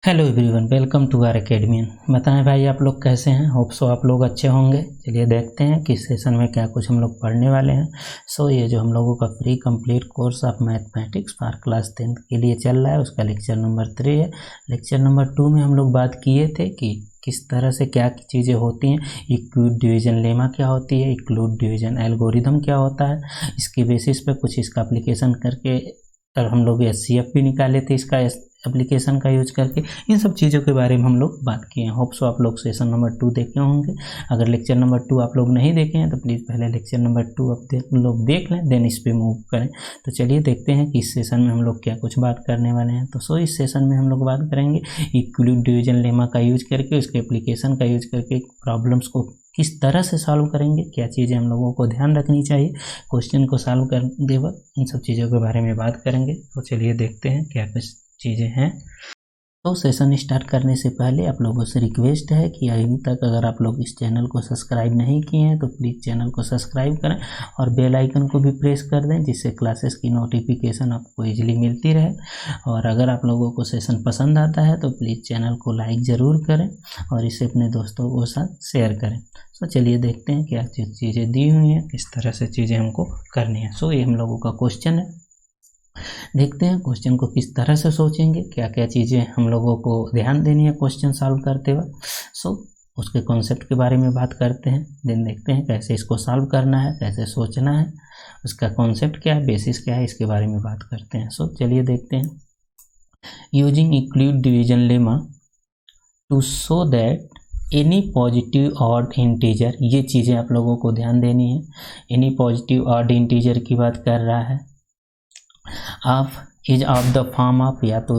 Hello everyone, welcome to our academy. बताएं भाई आप लोग कैसे हैं। होप सो आप लोग अच्छे होंगे। चलिए देखते हैं कि इस सेशन में क्या कुछ हम लोग पढ़ने वाले हैं। ये जो हम लोगों का pre complete course of mathematics for class 10th के लिए चल रहा है, उसका लेक्चर नंबर 3 है। लेक्चर नंबर 2 में हम लोग बात किए थे कि किस तरह से क्या चीज़ें होती हैं, इक्विड डिवीजन लेमा क्या होती है, इक्लूड डिवीजन एल्गोरिदम क्या होता है, इसके बेसिस पे कुछ इसका एप्लीकेशन करके हम लोग एचसीएफ भी निकाले थे इसका एप्लीकेशन का यूज करके। इन सब चीज़ों के बारे में हम लोग बात किए हैं। होप सो आप लोग सेशन नंबर 2 देखे होंगे। अगर लेक्चर नंबर 2 आप लोग नहीं देखे हैं तो प्लीज़ पहले लेक्चर नंबर 2 आप लोग देख लें, देन इस पे मूव करें। तो चलिए देखते हैं कि इस सेशन में हम लोग क्या कुछ बात करने वाले हैं। तो इस सेशन में हम लोग बात करेंगे इक्विड डिवीजन लेमा का यूज करके, उसके एप्लीकेशन का यूज करके प्रॉब्लम्स को किस तरह से सॉल्व करेंगे, क्या चीज़ें हम लोगों को ध्यान रखनी चाहिए क्वेश्चन को सॉल्व करते वक्त, इन सब चीज़ों के बारे में बात करेंगे। तो चलिए देखते हैं क्या कुछ चीज़ें हैं। तो सेशन स्टार्ट करने से पहले आप लोगों से रिक्वेस्ट है कि अभी तक अगर आप लोग इस चैनल को सब्सक्राइब नहीं किए हैं तो प्लीज़ चैनल को सब्सक्राइब करें और बेल आइकन को भी प्रेस कर दें, जिससे क्लासेस की नोटिफिकेशन आपको इजीली मिलती रहे। और अगर आप लोगों को सेशन पसंद आता है तो प्लीज़ चैनल को लाइक ज़रूर करें और इसे अपने दोस्तों के साथ शेयर करें। चलिए देखते हैं क्या चीज़ें दी हुई हैं, किस तरह से चीज़ें हमको करनी है। ये हम लोगों का क्वेश्चन है। देखते हैं क्वेश्चन को किस तरह से सोचेंगे, क्या क्या चीज़ें हम लोगों को ध्यान देनी है क्वेश्चन सॉल्व करते वक्त। उसके कॉन्सेप्ट के बारे में बात करते हैं, देन देखते हैं कैसे इसको सॉल्व करना है, कैसे सोचना है, उसका कॉन्सेप्ट क्या है, बेसिस क्या है, इसके बारे में बात करते हैं। चलिए देखते हैं। Using Euclid division lemma to show that any positive odd integer, ये चीज़ें आप लोगों को ध्यान देनी है। एनी पॉजिटिव ऑड इंटीजर की बात कर रहा है। Of is of the form of, या तो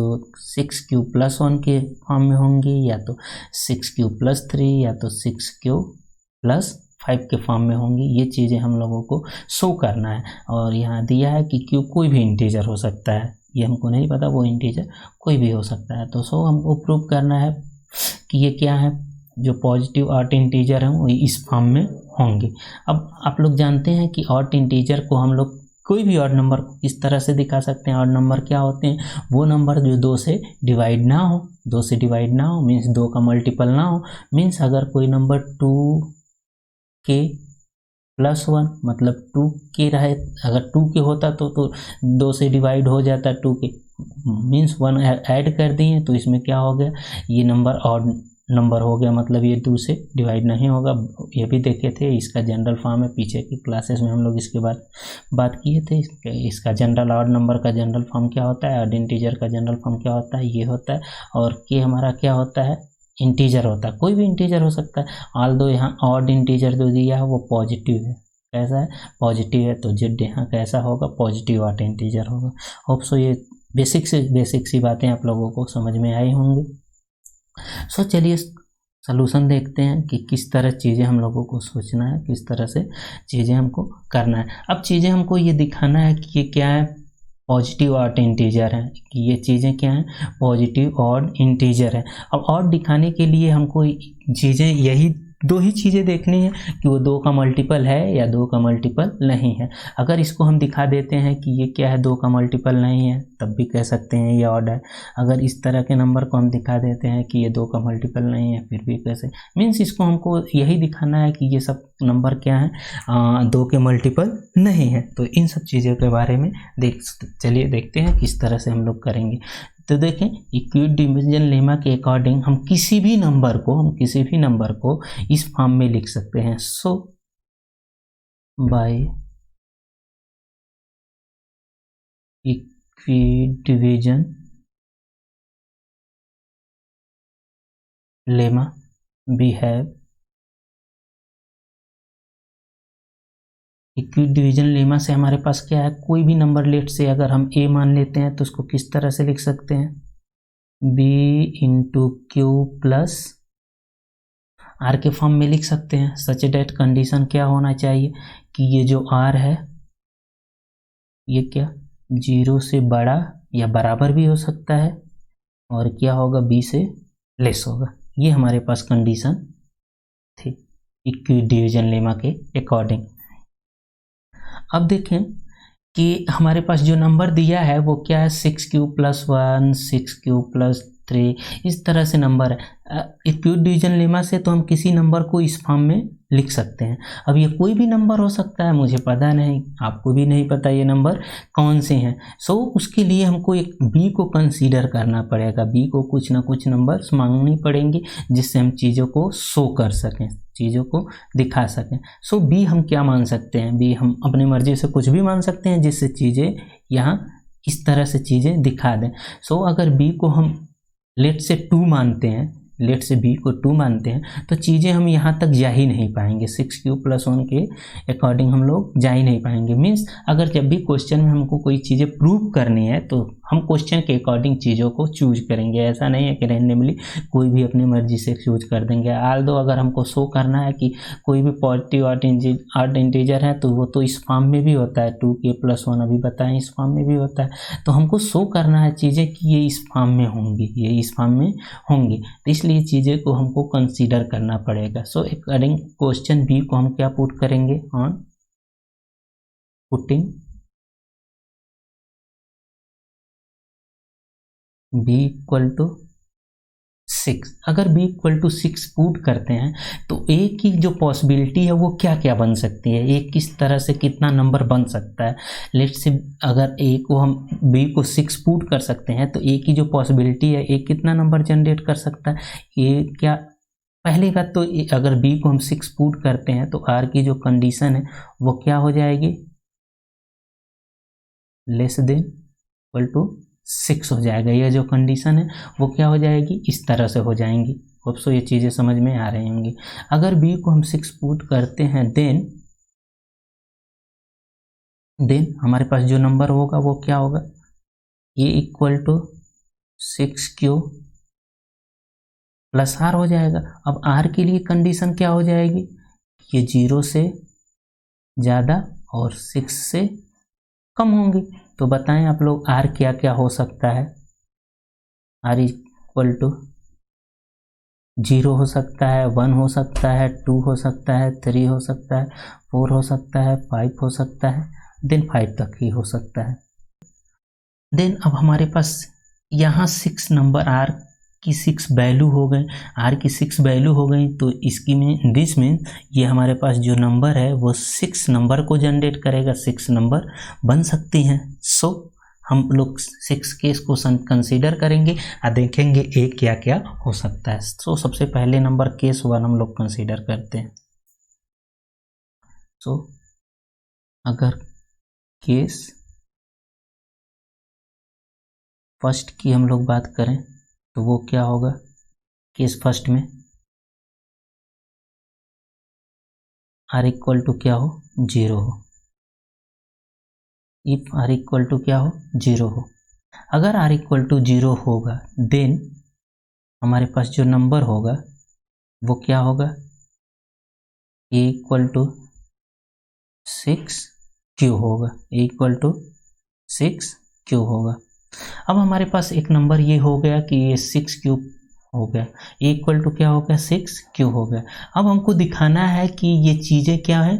6q+1 के फॉर्म में होंगी, या तो 6q+3, या तो 6q+5 के फॉर्म में होंगी। ये चीज़ें हम लोगों को शो करना है। और यहाँ दिया है कि q कोई भी इंटीजर हो सकता है, ये हमको नहीं पता, वो इंटीजर कोई भी हो सकता है। तो हमको प्रूव करना है कि ये क्या है, जो पॉजिटिव ऑड इंटीजर हैं वो इस फॉर्म में होंगे। अब आप लोग जानते हैं कि ऑड इंटीजर को हम लोग कोई भी ऑड नंबर को किस तरह से दिखा सकते हैं। ऑड नंबर क्या होते हैं, वो नंबर जो 2 से डिवाइड ना हो। 2 से डिवाइड ना हो मीन्स 2 का मल्टीपल ना हो। मीन्स अगर कोई नंबर 2k+1 मतलब 2k रहे, अगर 2k होता तो 2 से डिवाइड हो जाता 2k, मीन्स 1 ऐड कर दिए तो इसमें क्या हो गया, ये नंबर ऑड नंबर हो गया, मतलब ये 2 से डिवाइड नहीं होगा। ये भी देखे थे, इसका जनरल फॉर्म है, पीछे की क्लासेस में हम लोग इसके बाद बात किए थे। इसका जनरल ऑड नंबर का जनरल फॉर्म क्या होता है, ऑड इंटीजर का जनरल फॉर्म क्या होता है, ये होता है। और के हमारा क्या होता है, इंटीजर होता है, कोई भी इंटीजर हो सकता है। ऑल्दो यहाँ ऑड इंटीजर जो दिया है वो पॉजिटिव है। कैसा है, पॉजिटिव है, तो जेड यहाँ कैसा होगा, पॉजिटिव ऑड इंटीजर होगा। होप सो ये बेसिक सी बातें आप लोगों को समझ में आई होंगी। चलिए सलूशन देखते हैं कि किस तरह चीज़ें हम लोगों को सोचना है, किस तरह से चीज़ें हमको करना है। अब चीज़ें हमको ये दिखाना है कि ये क्या है, पॉजिटिव ऑड इंटीजर है, कि ये चीज़ें क्या हैं, पॉजिटिव ऑड इंटीजर है। अब ऑड दिखाने के लिए हमको चीज़ें यही 2 ही चीज़ें देखनी है कि वो 2 का मल्टीपल है या 2 का मल्टीपल नहीं है। अगर इसको हम दिखा देते हैं कि ये क्या है, 2 का मल्टीपल नहीं है, तब भी कह सकते हैं ये ऑड है। अगर इस तरह के नंबर को हम दिखा देते हैं कि ये 2 का मल्टीपल नहीं है, फिर भी कैसे, मीन्स इसको हमको यही दिखाना है कि ये सब नंबर क्या है, 2 के मल्टीपल नहीं है। तो इन सब चीज़ों के बारे में चलिए देखते हैं किस तरह से हम लोग करेंगे। तो देखें, इक्विड डिवीजन लेमा के अकॉर्डिंग हम किसी भी नंबर को इस फॉर्म में लिख सकते हैं। By Euclid division lemma we have, Euclid division lemma से हमारे पास क्या है, कोई भी नंबर लेट से अगर हम a मान लेते हैं तो उसको किस तरह से लिख सकते हैं, b इंटू q+r के फॉर्म में लिख सकते हैं। सच डेट कंडीशन क्या होना चाहिए कि ये जो r है ये क्या 0 से बड़ा या बराबर भी हो सकता है, और क्या होगा, b से लेस होगा। ये हमारे पास कंडीशन थी इक्विड डिवीजन लेमा के अकॉर्डिंग। अब देखें कि हमारे पास जो नंबर दिया है वो क्या है, 6 क्यूब + 1, 6 क्यूब + 3, इस तरह से नंबर है। एक्यूट डिवीजन लेमा से तो हम किसी नंबर को इस फॉर्म में लिख सकते हैं। अब ये कोई भी नंबर हो सकता है, मुझे पता नहीं, आपको भी नहीं पता ये नंबर कौन से हैं। सो उसके लिए हमको एक बी को कंसीडर करना पड़ेगा, बी को कुछ ना कुछ नंबर्स मांगनी पड़ेंगी जिससे हम चीज़ों को शो कर सकें, चीज़ों को दिखा सकें। सो बी हम क्या मान सकते हैं, बी हम अपनी मर्जी से कुछ भी मान सकते हैं जिससे चीज़ें यहाँ इस तरह से चीज़ें दिखा दें। सो अगर बी को हम लेट से 2 मानते हैं, लेट से बी को 2 मानते हैं, तो चीज़ें हम यहाँ तक जा ही नहीं पाएंगे, 6 क्यूब + 1 के अकॉर्डिंग हम लोग जा ही नहीं पाएंगे। मीन्स अगर जब भी क्वेश्चन में हमको कोई चीज़ें प्रूव करनी है तो हम क्वेश्चन के अकॉर्डिंग चीज़ों को चूज करेंगे। ऐसा नहीं है कि रैंडमली कोई भी अपनी मर्जी से चूज कर देंगे। आल्दो अगर हमको शो करना है कि कोई भी पॉजिटिव ऑड इंटीजर है तो वो तो इस फॉर्म में भी होता है, 2k + 1 अभी बताएं इस फॉर्म में भी होता है। तो हमको शो करना है चीज़ें कि ये इस फॉर्म में होंगी, ये इस फॉर्म में होंगी, तो इसलिए चीज़ें को हमको कंसीडर करना पड़ेगा। सो अकॉर्डिंग क्वेश्चन बी को हम क्या पुट करेंगे, ऑन पुटिंग b = 6। अगर b = 6 पुट करते हैं तो a की जो पॉसिबिलिटी है वो क्या क्या बन सकती है, a किस तरह से कितना नंबर बन सकता है। लेट से अगर a को हम b को 6 पुट कर सकते हैं तो a की जो पॉसिबिलिटी है, a कितना नंबर जनरेट कर सकता है। a क्या, पहली बात तो अगर b को हम 6 पुट करते हैं तो r की जो कंडीशन है वो क्या हो जाएगी, लेस देन इक्वल टू 6 हो जाएगा। यह जो कंडीशन है वो क्या हो जाएगी, इस तरह से हो जाएंगी। होप सो ये चीज़ें समझ में आ रही होंगी। अगर b को हम 6 पुट करते हैं देन हमारे पास जो नंबर होगा वो क्या होगा, a = 6q + r हो जाएगा। अब r के लिए कंडीशन क्या हो जाएगी, ये 0 से ज़्यादा और 6 से कम होंगी। तो बताएं आप लोग r क्या क्या हो सकता है। r = 0 हो सकता है, 1 हो सकता है, 2 हो सकता है, 3 हो सकता है, 4 हो सकता है, 5 हो सकता है, देन 5 तक ही हो सकता है। देन अब हमारे पास यहाँ 6 नंबर r की 6 वैल्यू हो गए, r की 6 वैल्यू हो गई, तो इसकी में दिस मीन ये हमारे पास जो नंबर है वो 6 नंबर को जनरेट करेगा, 6 नंबर बन सकती हैं। सो हम लोग 6 केस को कंसीडर करेंगे और देखेंगे ए क्या क्या हो सकता है। सो सबसे पहले नंबर केस 1 हम लोग कंसीडर करते हैं। सो अगर केस फर्स्ट की हम लोग बात करें तो वो क्या होगा, केस फर्स्ट में r = क्या हो, 0 हो। इफ r = क्या हो, 0 हो। अगर r = 0 होगा देन हमारे पास जो नंबर होगा वो क्या होगा, a = 6q होगा, a = 6q होगा। अब हमारे पास एक नंबर ये हो गया कि ये 6q हो गया, a = क्या हो गया, 6q हो गया। अब हमको दिखाना है कि ये चीज़ें क्या है,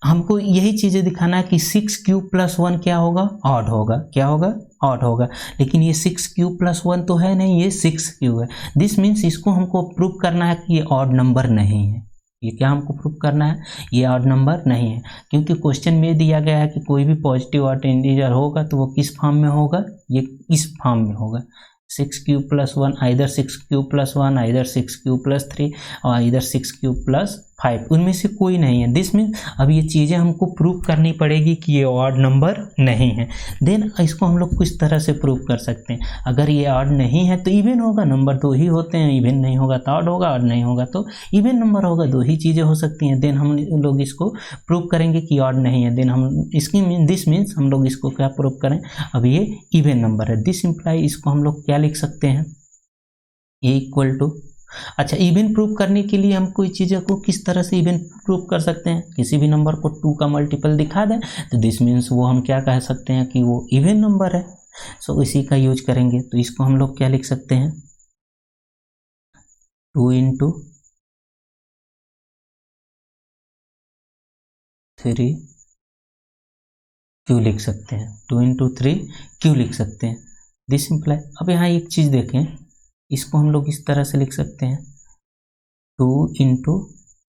हमको यही चीज़ें दिखाना है कि 6q + 1 क्या होगा, ऑड होगा, क्या होगा, ऑड होगा। लेकिन ये 6q + 1 तो है नहीं, ये 6q है। दिस मीन्स इसको हमको प्रूव करना है कि ये ऑड नंबर नहीं है। ये क्या हमको प्रूव करना है, ये ऑड नंबर नहीं है, क्योंकि क्वेश्चन में दिया गया है कि कोई भी पॉजिटिव ऑड इंटीजर होगा तो वो किस फॉर्म में होगा, ये इस फॉर्म में होगा, 6q + 1, either 6q + 1, either 6q + 3 और आइदर 6q + 5, उनमें से कोई नहीं है। दिस मीन्स अब ये चीज़ें हमको प्रूव करनी पड़ेगी कि ये ऑड नंबर नहीं है। देन इसको हम लोग किस तरह से प्रूव कर सकते हैं, अगर ये ऑड नहीं है तो इवन होगा, नंबर दो ही होते हैं, इवन नहीं होगा तो ऑड होगा, ऑड नहीं होगा तो इवन नंबर होगा, दो ही चीज़ें हो सकती हैं। देन हम लोग इसको प्रूव करेंगे कि ऑड नहीं है। देन हम इसकी दिस मीन्स हम लोग इसको क्या प्रूव करें, अब ये इवन नंबर है। दिस इम्प्लाई इसको हम लोग क्या लिख सकते हैं, a = अच्छा, इवन प्रूव करने के लिए हम कोई चीज़ों को किस तरह से इवन प्रूव कर सकते हैं, किसी भी नंबर को 2 का मल्टीपल दिखा दें तो दिस मीन्स वो हम क्या कह सकते हैं कि वो इवन नंबर है। सो इसी का यूज करेंगे, तो इसको हम लोग क्या लिख सकते हैं, 2 × 3 क्यू लिख सकते हैं, 2 इंटू 3 क्यू लिख सकते हैं। दिस इम्प्लाई, अब यहाँ एक चीज़ देखें, इसको हम लोग इस तरह से लिख सकते हैं 2 इंटू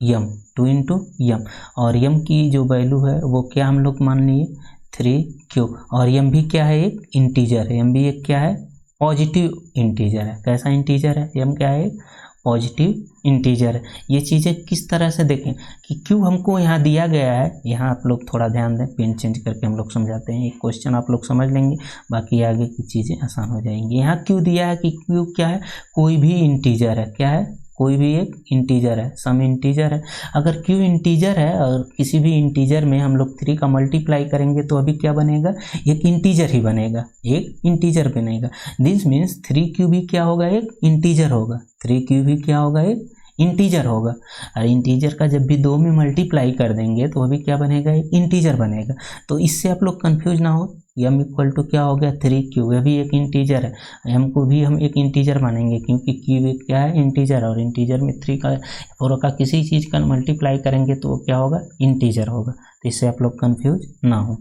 यम, 2 इंटू यम, और यम की जो वैल्यू है वो क्या हम लोग मान लिए 3Q, और यम भी क्या है, एक इंटीजर है, यम भी एक क्या है, पॉजिटिव इंटीजर है। कैसा इंटीजर है, यम क्या है, एक पॉजिटिव इंटीजर है। ये चीज़ें किस तरह से देखें कि Q हमको यहाँ दिया गया है, यहाँ आप लोग थोड़ा ध्यान दें, पेन चेंज करके हम लोग समझाते हैं, एक क्वेश्चन आप लोग समझ लेंगे, बाकी आगे की चीज़ें आसान हो जाएंगी। यहाँ Q दिया है कि Q क्या है, कोई भी इंटीजर है, क्या है, कोई भी एक इंटीजर है, सम इंटीजर है। अगर Q इंटीजर है और किसी भी इंटीजर में हम लोग 3 का मल्टीप्लाई करेंगे तो अभी क्या बनेगा, एक इंटीजर ही बनेगा, एक इंटीजर बनेगा। दिस मीन्स 3Q भी क्या होगा, एक इंटीजर होगा, 3Q भी क्या होगा, एक इंटीजर होगा। और इंटीजर का जब भी 2 में मल्टीप्लाई कर देंगे तो अभी क्या बनेगा, एक इंटीजर बनेगा। तो इससे आप लोग कंफ्यूज ना हो, यम इक्वल टू क्या हो गया 3Q, यह भी एक इंटीजर है, एम को भी हम एक इंटीजर मानेंगे क्योंकि Q क्या है, इंटीजर, और इंटीजर में 3 का 4 का किसी चीज़ का मल्टीप्लाई करेंगे तो वो क्या होगा, इंटीजर होगा। तो इससे आप लोग कंफ्यूज ना हो।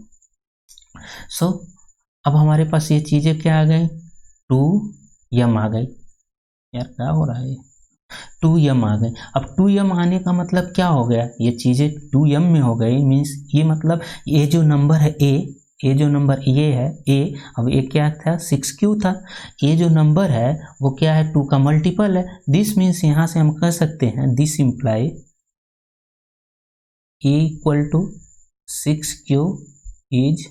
सो अब हमारे पास ये चीज़ें क्या आ गई, 2m आ गई, यार क्या हो रहा है, 2m आ गए। अब 2m आने का मतलब क्या हो गया, ये चीज़ें 2m में हो गई, मीन्स ये मतलब ये जो नंबर है ये जो नंबर ये है a, अब ये क्या था 6Q था, ये जो नंबर है वो क्या है 2 का मल्टीपल है। दिस मीन्स यहाँ से हम कह सकते हैं this imply a equal to 6Q is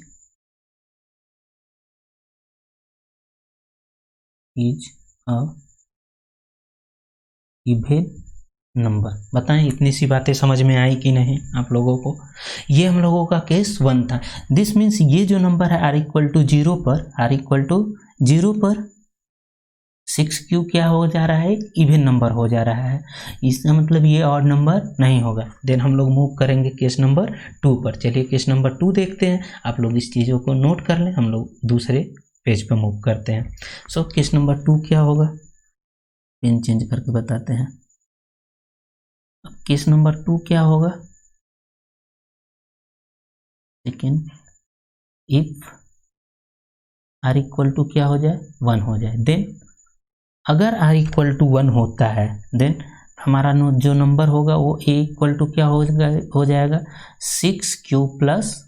a even number. बताएं इतनी सी बातें समझ में आई कि नहीं आप लोगों को। ये हम लोगों का केस 1 था। दिस मीन्स ये जो नंबर है r इक्वल टू 0 पर, r इक्वल टू 0 पर 6Q क्या हो जा रहा है, इवन नंबर हो जा रहा है, इसका मतलब ये ऑड नंबर नहीं होगा। देन हम लोग मूव करेंगे केस नंबर 2 पर। चलिए केस नंबर 2 देखते हैं, आप लोग इस चीज़ों को नोट कर लें, हम लोग दूसरे पेज पर मूव करते हैं। सो केस नंबर 2 क्या होगा, पेन चेंज करके बताते हैं। अब केस नंबर 2 क्या होगा, second, if r equal to क्या हो जाए 1 हो जाए, देन अगर r इक्वल टू 1 होता है देन हमारा जो नंबर होगा वो a इक्वल टू क्या हो जाएगा 6Q प्लस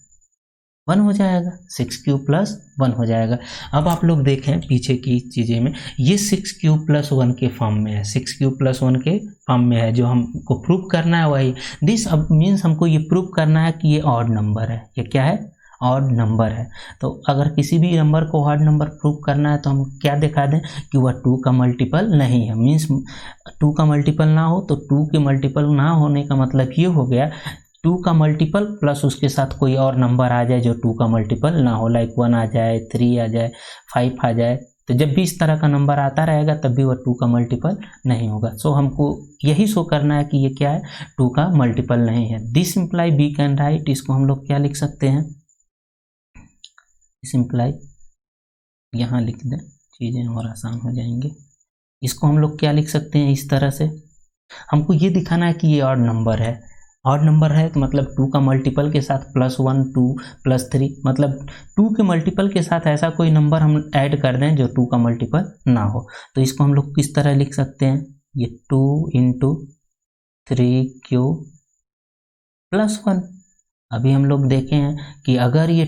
1 हो जाएगा, 6Q प्लस 1 हो जाएगा। अब आप लोग देखें पीछे की चीज़ें में ये 6Q प्लस 1 के फॉर्म में है, 6Q प्लस 1 के फॉर्म में है, जो हमको प्रूव करना है वही दिस। अब मीन्स हमको ये प्रूव करना है कि ये ऑड नंबर है, ये क्या है, ऑड नंबर है। तो अगर किसी भी नंबर को ऑड नंबर प्रूव करना है तो हम क्या दिखा दें कि वह 2 का मल्टीपल नहीं है। मीन्स 2 का मल्टीपल ना हो, तो 2 के मल्टीपल ना होने का मतलब ये हो गया 2 का मल्टीपल प्लस उसके साथ कोई और नंबर आ जाए जो 2 का मल्टीपल ना हो, लाइक 1 आ जाए, 3 आ जाए, 5 आ जाए। तो जब भी इस तरह का नंबर आता रहेगा तब भी वह 2 का मल्टीपल नहीं होगा। सो हमको यही शो करना है कि ये क्या है, 2 का मल्टीपल नहीं है। This imply B can write, इसको हम लोग क्या लिख सकते हैं, दिस इम्प्लाई, यहाँ लिख दें चीज़ें और आसान हो जाएंगी। इसको हम लोग क्या लिख सकते हैं, इस तरह से हमको ये दिखाना है कि ये ऑड नंबर है। ऑड नंबर है तो मतलब 2 का मल्टीपल के साथ +1, 2, +3, मतलब 2 के मल्टीपल के साथ ऐसा कोई नंबर हम ऐड कर दें जो 2 का मल्टीपल ना हो। तो इसको हम लोग किस तरह लिख सकते हैं, ये 2 इंटू 3Q प्लस 1। अभी हम लोग देखे हैं कि अगर ये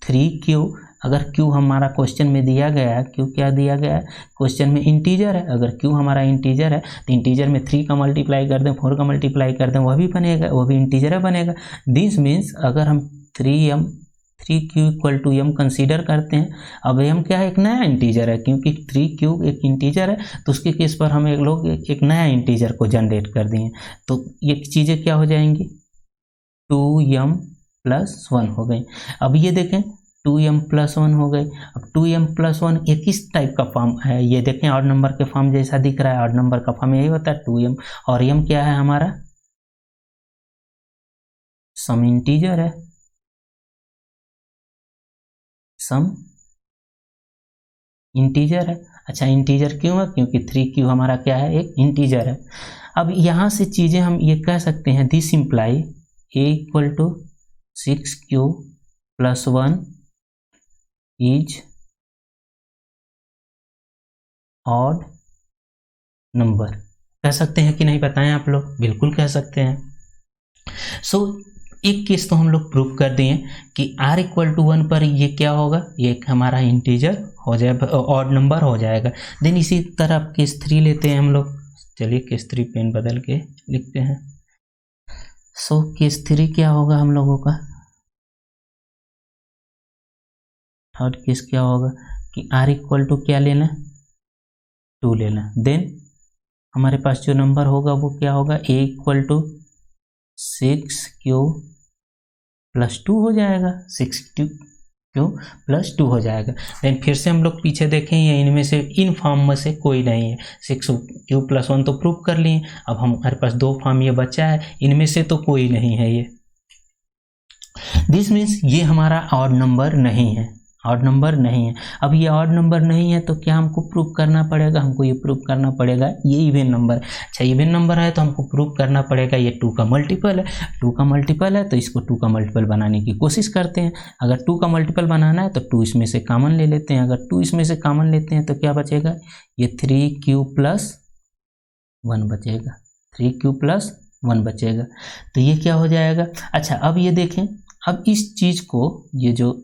3Q, अगर Q हमारा क्वेश्चन में दिया गया है, Q क्या दिया गया है क्वेश्चन में, इंटीजर है। अगर Q हमारा इंटीजर है तो इंटीजर में 3 का मल्टीप्लाई कर दें, 4 का मल्टीप्लाई कर दें, वह भी बनेगा, वह भी इंटीजर है बनेगा। दिस मीन्स अगर हम 3Q equal to m consider करते हैं, अब m क्या है, एक नया इंटीजर है, क्योंकि 3Q एक इंटीजर है तो उसके केस पर हम एक नया इंटीजर को जनरेट कर दिए, तो ये चीज़ें क्या हो जाएंगी 2m प्लस 1 हो गई। अब ये देखें 2m प्लस 1 हो गई। अब 2m प्लस 1 ये किस टाइप का फॉर्म है, ये देखें ऑड नंबर के फॉर्म जैसा दिख रहा है। ऑड नंबर का फॉर्म यही होता है 2m, और m क्या है हमारा, सम इंटीजर है, सम इंटीजर है। अच्छा इंटीजर क्यों है, क्योंकि 3Q हमारा क्या है, एक इंटीजर है। अब यहाँ से चीज़ें हम ये कह सकते हैं, this imply a equal to 6Q plus 1 is odd number. कह सकते हैं कि नहीं, बताएं आप लोग? बिल्कुल कह सकते हैं। सो एक केस तो हम लोग प्रूव कर दिए कि r इक्वल टू 1 पर ये क्या होगा, ये हमारा इंटीजर हो जाए, ऑड नंबर हो जाएगा। देन इसी तरह केस 3 लेते हैं हम लोग। चलिए केस 3 पेन बदल के लिखते हैं। सो केस 3 क्या होगा हम लोगों का, थर्ड केस क्या होगा कि r इक्वल टू क्या लेना, 2 लेना। देन हमारे पास जो नंबर होगा वो क्या होगा, a equal to 6q plus 2 हो जाएगा, 6q प्लस 2 हो जाएगा। देन फिर से हम लोग पीछे देखें, ये इनमें से इन फॉर्म में से कोई नहीं है। 6q प्लस 1 तो प्रूव कर लिए, अब हमारे पास 2 फॉर्म ये बचा है, इनमें से तो कोई नहीं है ये। दिस मीन्स ये हमारा ऑड नंबर नहीं है, ऑड नंबर नहीं है। अब ये ऑड नंबर नहीं है तो क्या हमको प्रूव करना पड़ेगा, हमको ये प्रूव करना पड़ेगा ये इवन नंबर। अच्छा इवन नंबर है तो हमको प्रूव करना पड़ेगा ये 2 का मल्टीपल है। 2 का मल्टीपल है तो इसको 2 का मल्टीपल बनाने की कोशिश करते हैं। अगर 2 का मल्टीपल बनाना है तो 2 इसमें से कॉमन ले लेते हैं। अगर 2 इसमें से कॉमन लेते हैं तो क्या बचेगा, ये 3q प्लस 1 बचेगा, 3q प्लस 1 बचेगा। तो ये क्या हो जाएगा। अच्छा अब ये देखें, अब इस चीज़ को, ये जो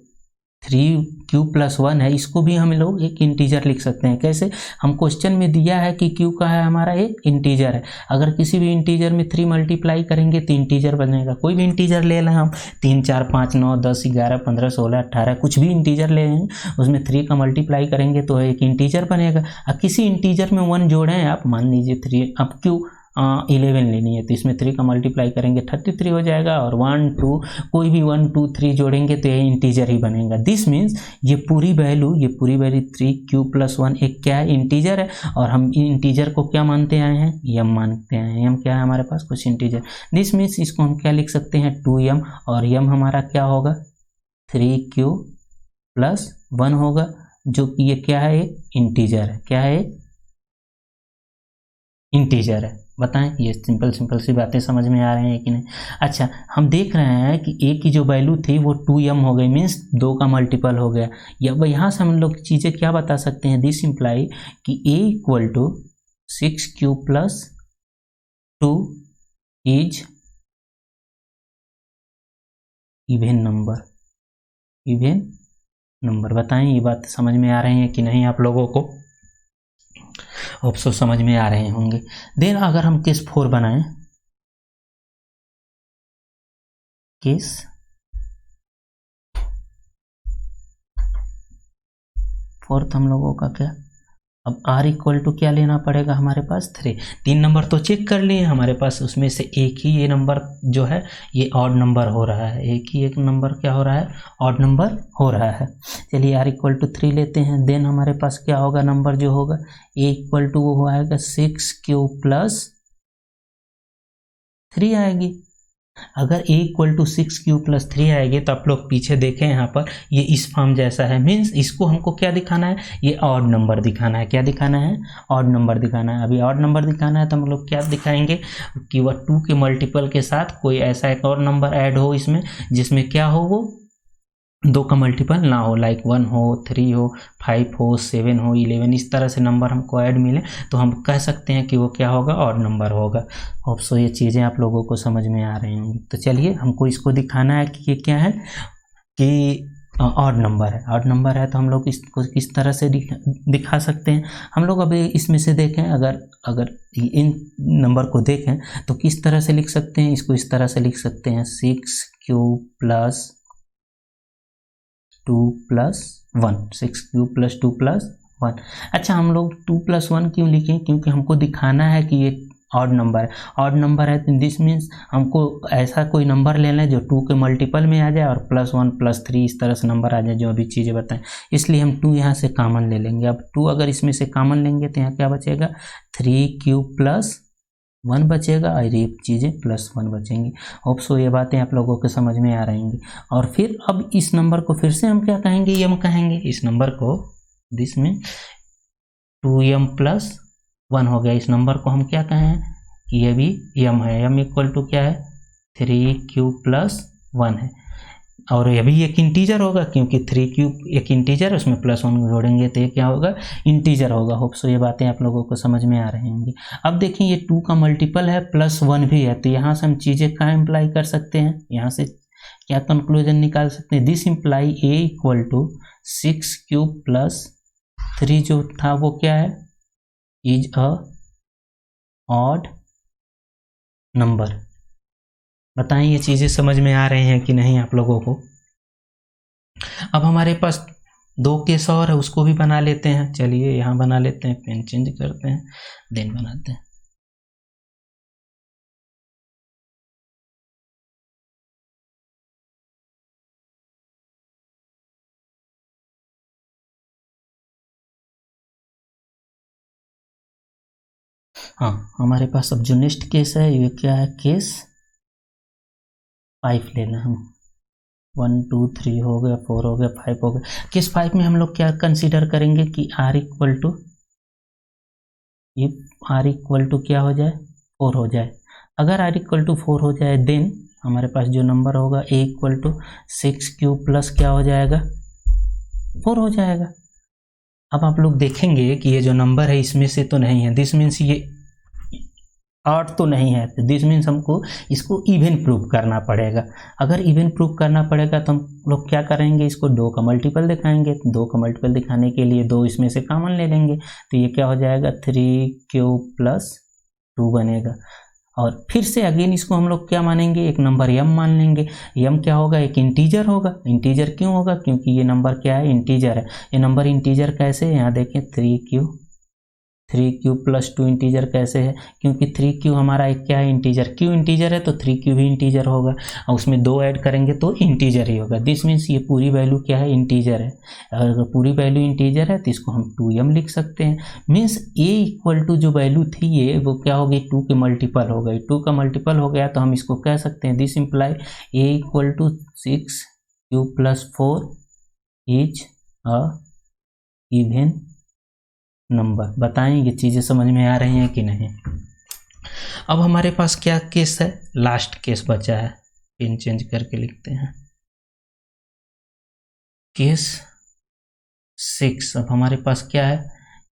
3q प्लस 1 है, इसको भी हम लोग एक इंटीजर लिख सकते हैं। कैसे, हम क्वेश्चन में दिया है कि q का है हमारा एक इंटीजर है। अगर किसी भी इंटीजर में 3 मल्टीप्लाई करेंगे तो इंटीजर बनेगा। कोई भी इंटीजर ले लें हम, 3 4 5 9 10 11 15 16 18 कुछ भी इंटीजर ले लें, उसमें 3 का मल्टीप्लाई करेंगे तो एक इंटीजर बनेगा। अब किसी इंटीजर में 1 जोड़ें आप, मान लीजिए 3, अब q 11 लेनी है तो इसमें 3 का मल्टीप्लाई करेंगे 33 हो जाएगा, और 1 2 कोई भी 1 2 3 जोड़ेंगे तो ये इंटीजर ही बनेगा। दिस मीन्स ये पूरी वैल्यू 3q प्लस 1 एक क्या है, इंटीजर है। और हम इंटीजर को क्या मानते आए हैं, यम मानते हैं। यम क्या है हमारे पास, कुछ इंटीजर। दिस मीन्स इसको हम क्या लिख सकते हैं, 2m, और यम हमारा क्या होगा 3q प्लस 1 होगा, जो कि ये क्या है, इंटीजर है। क्या है, इंटीजर है। बताएं, ये सिंपल सी बातें समझ में आ रही हैं कि नहीं। अच्छा हम देख रहे हैं कि a की जो वैल्यू थी वो 2m हो गई, मीन्स 2 का मल्टीपल हो गया। या यहाँ से हम लोग चीज़ें क्या बता सकते हैं, दिस इम्प्लाई कि a equal to 6q plus 2 is even number, even number. बताएं ये बात समझ में आ रही है कि नहीं आप लोगों को, ऑप्शन समझ में आ रहे होंगे। देन अगर हम केस 4 बनाएं, केस 4 हम लोगों का क्या, अब r इक्वल टू क्या लेना पड़ेगा हमारे पास 3। 3 नंबर तो चेक कर लिए हमारे पास, उसमें से एक ही ये नंबर जो है ये ऑड नंबर हो रहा है, एक नंबर क्या हो रहा है, ऑड नंबर हो रहा है। चलिए r इक्वल टू 3 लेते हैं। देन हमारे पास क्या होगा, नंबर जो होगा a इक्वल टू वो आएगा 6q प्लस 3 आएगी। अगर a equal to 6q plus 3 आएगी तो आप लोग पीछे देखें, यहाँ पर ये इस फॉर्म जैसा है। मीन्स इसको हमको क्या दिखाना है, ये ऑड नंबर दिखाना है। क्या दिखाना है, ऑड नंबर दिखाना है। अभी ऑड नंबर दिखाना है तो हम लोग क्या दिखाएंगे कि वह 2 के मल्टीपल के साथ कोई ऐसा एक और नंबर ऐड हो इसमें, जिसमें क्या हो, वो 2 का मल्टीपल ना हो, लाइक 1 हो, 3 हो, 5 हो, 7 हो, 11, इस तरह से नंबर हमको ऐड मिले तो हम कह सकते हैं कि वो क्या होगा, ऑड नंबर होगा। होप सो ये चीज़ें आप लोगों को समझ में आ रही होंगी। तो चलिए हमको इसको दिखाना है कि ये क्या है, कि ऑड नंबर है। ऑड नंबर है तो हम लोग इसको किस तरह से दिखा सकते हैं। हम लोग अभी इसमें से देखें, अगर इन नंबर को देखें तो किस तरह से लिख सकते हैं, इसको इस तरह से लिख सकते हैं 6q plus 2 plus 1, 6q plus 2 plus 1। अच्छा हम लोग 2 प्लस 1 क्यों लिखें, क्योंकि हमको दिखाना है कि ये ऑड नंबर है। ऑड नंबर है तो दिस मीन्स हमको ऐसा कोई नंबर लेना है जो 2 के मल्टीपल में आ जाए और +1 +3 इस तरह से नंबर आ जाए, जो अभी चीज़ें बताएं। इसलिए हम 2 यहाँ से कॉमन ले लेंगे। अब 2 अगर इसमें से कॉमन लेंगे तो यहाँ क्या बचेगा, 3q प्लस 1 बचेगा, और ये चीज़ें +1 बचेंगी। होप सो ये बातें आप लोगों के समझ में आ रहेंगी। और फिर अब इस नंबर को फिर से हम क्या कहेंगे, यम कहेंगे। इस नंबर को, दिस में 2m प्लस 1 हो गया। इस नंबर को हम क्या कहें कि ये भी यम है। यम इक्वल टू क्या है, 3q प्लस 1 है। और ये भी एक इंटीजर होगा क्योंकि 3 क्यूब एक इंटीजर, उसमें +1 जोड़ेंगे तो ये क्या होगा, इंटीजर होगा। होप सो ये बातें आप लोगों को समझ में आ रही होंगी। अब देखिए ये 2 का मल्टीपल है, +1 भी है, तो यहाँ से हम चीज़ें क्या इम्प्लाई कर सकते हैं, यहाँ से क्या कंक्लूजन निकाल सकते हैं, दिस इम्प्लाई a = 6 क्यूब + 3 जो था वो क्या है, इज अ ऑड नंबर। बताएं ये चीज़ें समझ में आ रही हैं कि नहीं आप लोगों को। अब हमारे पास 2 केस और है, उसको भी बना लेते हैं। चलिए यहाँ बना लेते हैं, पेन चेंज करते हैं, देन बनाते हैं। हाँ, हमारे पास अब जो नेक्स्ट केस है ये क्या है, केस 5 लेना हम। 1 2 3 हो गया, 4 हो गया, 5 हो गया। केस 5 में हम लोग क्या कंसीडर करेंगे कि R = क्या हो जाए, 4 हो जाए। अगर R = 4 हो जाए देन हमारे पास जो नंबर होगा A = 6 क्यूब प्लस क्या हो जाएगा, 4 हो जाएगा। अब आप लोग देखेंगे कि ये जो नंबर है इसमें से तो नहीं है, दिस मीन्स ये 8 तो नहीं है, तो दिस मीन्स हमको इसको इवन प्रूव करना पड़ेगा। अगर इवन प्रूव करना पड़ेगा तो हम लोग क्या करेंगे, इसको 2 का मल्टीपल दिखाएंगे। 2 का मल्टीपल दिखाने के लिए 2 इसमें से कॉमन ले लेंगे, तो ये क्या हो जाएगा, 3 क्यूब + 2 बनेगा। और फिर से अगेन इसको हम लोग क्या मानेंगे, एक नंबर m मान लेंगे। m क्या होगा, एक इंटीजर होगा। इंटीजर क्यों होगा, क्योंकि ये नंबर क्या है, इंटीजर है। ये नंबर इंटीजर कैसे है, यहाँ देखें 3 क्यूब + 2 इंटीजर कैसे है, क्योंकि 3 हमारा एक क्या है, इंटीजर। क्यों इंटीजर है, तो 3 भी इंटीजर होगा और उसमें 2 ऐड करेंगे तो इंटीजर ही होगा। दिस मीन्स ये पूरी वैल्यू क्या है, इंटीजर है। अगर पूरी वैल्यू इंटीजर है तो इसको हम 2m लिख सकते हैं। मीन्स a = जो वैल्यू थी ये वो क्या होगी, 2 के मल्टीपल हो गई। 2 का मल्टीपल हो गया तो हम इसको कह सकते हैं, this imply a = 6 cube + 4 is a even number. बताएं ये चीज़ें समझ में आ रही हैं कि नहीं। अब हमारे पास क्या केस है, लास्ट केस बचा है, पेन चेंज करके लिखते हैं, केस 6। अब हमारे पास क्या है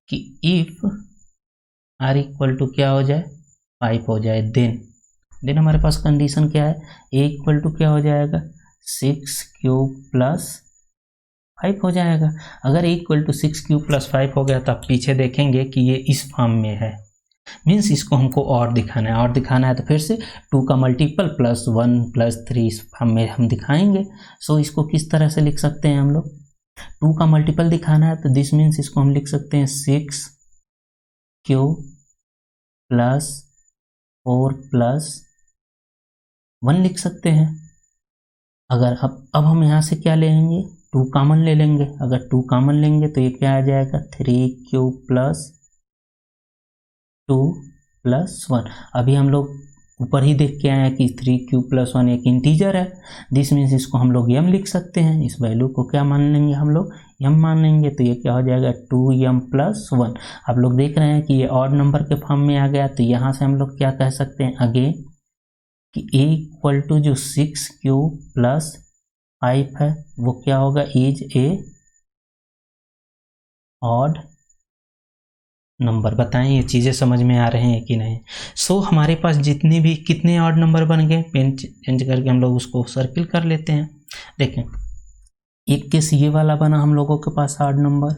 कि इफ R = क्या हो जाए, 5 हो जाए, देन हमारे पास कंडीशन क्या है, A = क्या हो जाएगा, 6 क्यूब + 5 हो जाएगा। अगर A = 6 क्यूब + 5 हो गया तो आप पीछे देखेंगे कि ये इस फॉर्म में है, मीन्स इसको हमको और दिखाना है। और दिखाना है तो फिर से 2 का मल्टीपल +1 + 3 इस फॉर्म में हम दिखाएंगे। सो इसको किस तरह से लिख सकते हैं हम लोग, 2 का मल्टीपल दिखाना है तो दिस मीन्स इसको हम लिख सकते हैं 6 क्यूब + 4 + 1 लिख सकते हैं। अगर अब हम यहाँ से क्या लेंगे, 2 कॉमन ले लेंगे। अगर 2 कॉमन लेंगे तो ये क्या आ जाएगा, 3 क्यूब + 2 + 1। अभी हम लोग ऊपर ही देख के आए हैं कि 3 क्यूब + 1 एक इंटीजर है। दिस मीन्स इसको हम लोग m लिख सकते हैं। इस वैल्यू को क्या मान लेंगे, हम लोग m मान लेंगे, तो ये क्या हो जाएगा, 2m + 1। आप लोग देख रहे हैं कि ये ऑड नंबर के फॉर्म में आ गया, तो यहाँ से हम लोग क्या कह सकते हैं अगेन कि A = जो 6 क्यूब + 5 है वो क्या होगा, इज ए ऑड नंबर। बताएं ये चीज़ें समझ में आ रहे हैं कि नहीं। सो हमारे पास जितने भी कितने ऑड नंबर बन गए, पेन चेंज करके हम लोग उसको सर्किल कर लेते हैं। देखें एक केस ये वाला बना हम लोगों के पास ऑड नंबर,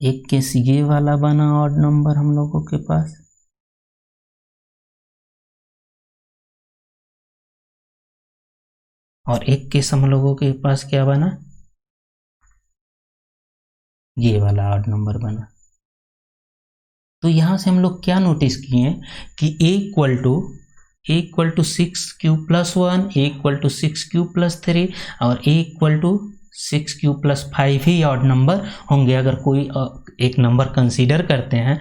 एक केस ये वाला बना ऑड नंबर हम लोगों के पास, और एक केस हम लोगों के पास क्या बना, ये वाला ऑड नंबर बना। तो यहां से हम लोग क्या नोटिस किए कि A = 6 क्यूब + 1, A = 6 क्यूब + 3 और A = 6 cube + 5 he odd number होंगे। अगर कोई एक नंबर कंसीडर करते हैं,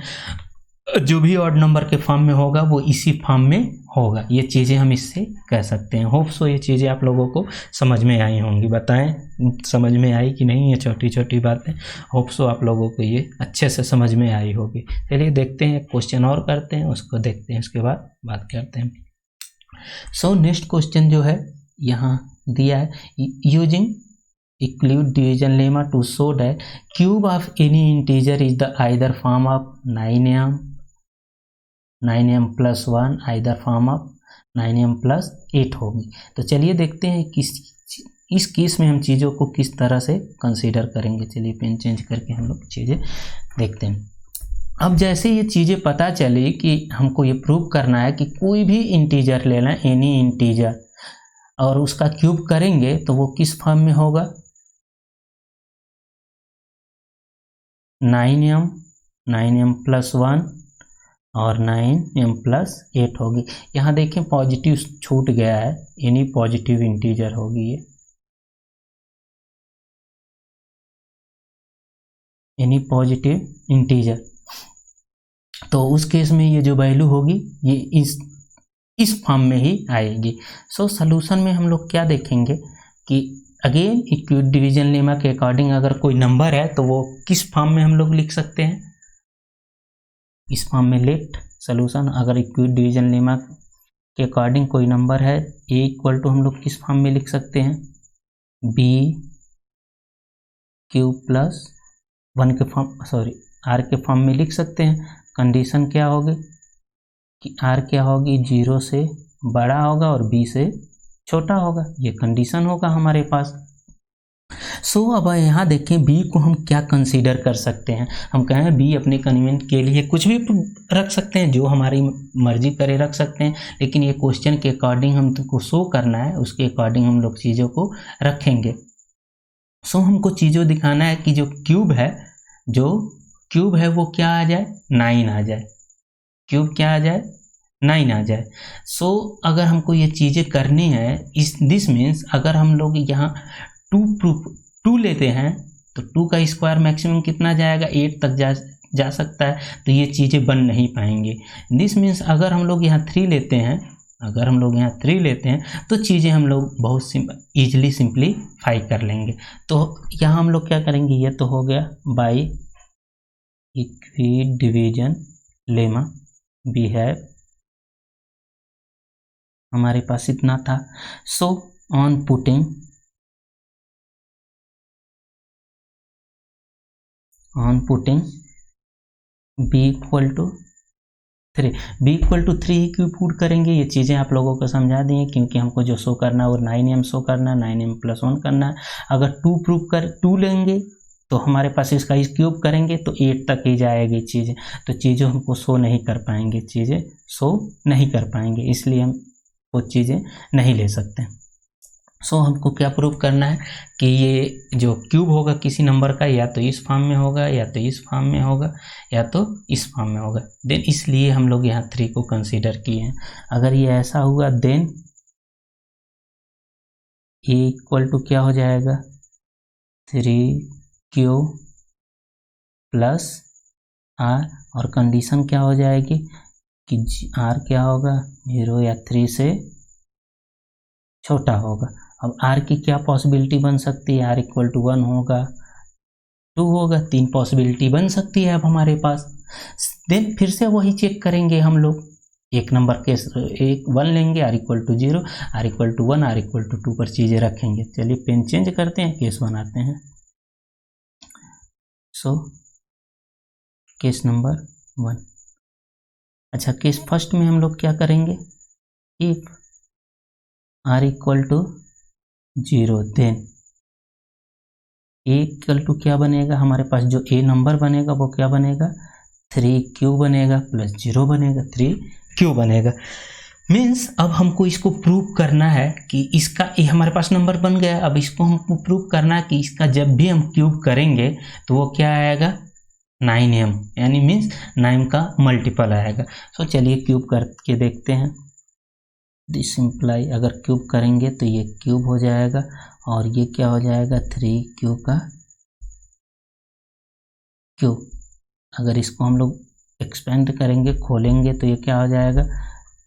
जो भी ऑड नंबर के फॉर्म में होगा वो इसी फॉर्म में होगा। ये चीज़ें हम इससे कह सकते हैं। होप सो ये चीज़ें आप लोगों को समझ में आई होंगी। बताएं समझ में आई कि नहीं, ये छोटी छोटी बातें। होप सो आप लोगों को ये अच्छे से समझ में आई होगी। चलिए देखते हैं, क्वेश्चन और करते हैं, उसको देखते हैं, उसके बाद बात करते हैं। सो नेक्स्ट क्वेश्चन जो है यहाँ दिया है, using Euclid division lemma to show that cube of any integer is the either form of 9m plus 1 either form of 9m plus 8 होगी। तो चलिए देखते हैं कि इस केस में हम चीज़ों को किस तरह से कंसीडर करेंगे। चलिए पेन चेंज करके हम लोग चीज़ें देखते हैं। अब जैसे ये चीज़ें पता चली कि हमको ये प्रूव करना है कि कोई भी इंटीजर लेना, एनी इंटीजर, और उसका क्यूब करेंगे तो वो किस फॉर्म में होगा, 9m प्लस 1 और 9m प्लस 8 होगी। यहाँ देखें पॉजिटिव छूट गया है, एनी पॉजिटिव इंटीजर होगी ये, एनी पॉजिटिव इंटीजर। तो उस केस में ये जो वैल्यू होगी ये इस फॉर्म में ही आएगी। सो सॉल्यूशन में हम लोग क्या देखेंगे कि अगेन इक्विड डिवीजन लेमा के अकॉर्डिंग अगर कोई नंबर है तो वो किस फॉर्म में हम लोग लिख सकते हैं, इस फॉर्म में लेट सॉल्यूशन। अगर इक्विड डिवीजन लेमा के अकॉर्डिंग कोई नंबर है ए इक्वल टू हम लोग किस फॉर्म में लिख सकते हैं, बी क्यू प्लस 1 के फॉर्म, सॉरी आर के फॉर्म में लिख सकते हैं। कंडीशन क्या होगी कि आर क्या होगी, 0 से बड़ा होगा और बी से छोटा होगा, ये कंडीशन होगा हमारे पास। सो अब यहाँ देखें बी को हम क्या कंसीडर कर सकते हैं। हम कहें बी अपने कन्वीनियंट के लिए कुछ भी रख सकते हैं, जो हमारी मर्जी करे रख सकते हैं, लेकिन ये क्वेश्चन के अकॉर्डिंग हम तुमको शो करना है, उसके अकॉर्डिंग हम लोग चीज़ों को रखेंगे। सो हमको चीज़ों दिखाना है कि जो क्यूब है वो क्या आ जाए, 9 आ जाए, क्यूब क्या आ जाए, 9 आ जाए। सो अगर हमको ये चीज़ें करनी है, दिस मीन्स अगर हम लोग यहाँ 2 लेते हैं तो 2 का स्क्वायर मैक्सिमम कितना जाएगा, 8 तक जा सकता है, तो ये चीज़ें बन नहीं पाएंगी। दिस मीन्स अगर हम लोग यहाँ 3 लेते हैं, तो चीज़ें हम लोग बहुत ईजिली सिंप्लीफाई कर लेंगे। तो यहाँ हम लोग क्या करेंगे, ये तो हो गया by Euclid division lemma, we have, हमारे पास इतना था। So on putting b equal to 3, b equal to 3 ही क्यों पुट करेंगे, ये चीज़ें आप लोगों को समझा दी हैं, क्योंकि हमको जो शो करना है वो 9m शो करना है, 9m प्लस 1 करना है। अगर 2 लेंगे तो हमारे पास इसका इस क्यूब करेंगे तो 8 तक ही जाएगी चीज़ें, तो चीज़ें हमको शो नहीं कर पाएंगे, इसलिए हम वो चीज़ें नहीं ले सकते। सो हमको क्या प्रूव करना है कि ये जो क्यूब होगा किसी नंबर का, या तो इस फॉर्म में होगा, या तो इस फॉर्म में होगा, या तो इस फॉर्म में होगा। देन इसलिए हम लोग यहाँ 3 को कंसीडर किए हैं। अगर ये ऐसा हुआ देन ए इक्वल टू क्या हो जाएगा, 3q प्लस आर, और कंडीशन क्या हो जाएगी कि आर क्या होगा, 0 या 3 से छोटा होगा। अब आर की क्या पॉसिबिलिटी बन सकती है, आर इक्वल टू 1 होगा, 2 होगा, 3 पॉसिबिलिटी बन सकती है अब हमारे पास। देन फिर से वही चेक करेंगे हम लोग, एक नंबर के 1 लेंगे, r equal to 0, r equal to 1, r equal to 2 पर चीज़ें रखेंगे। चलिए पेन चेंज करते हैं, केस बनाते हैं। सो केस नंबर 1, अच्छा केस फर्स्ट में हम लोग क्या करेंगे, if r equal to 0 then a equal to क्या बनेगा, हमारे पास जो ए नंबर बनेगा वो क्या बनेगा, 3q बनेगा प्लस 0 बनेगा, 3q बनेगा। मीन्स अब हमको इसको प्रूव करना है कि इसका ये हमारे पास नंबर बन गया। अब इसको हमको प्रूव करना है कि इसका जब भी हम क्यूब करेंगे तो वो क्या आएगा, 9m, यानी मीन्स 9 का मल्टीपल आएगा। सो चलिए क्यूब करके देखते हैं। दिस इम्प्लाई अगर क्यूब करेंगे तो ये क्यूब हो जाएगा, और ये क्या हो जाएगा, 3q का क्यूब। अगर इसको हम लोग एक्सपेंड करेंगे, खोलेंगे, तो ये क्या हो जाएगा,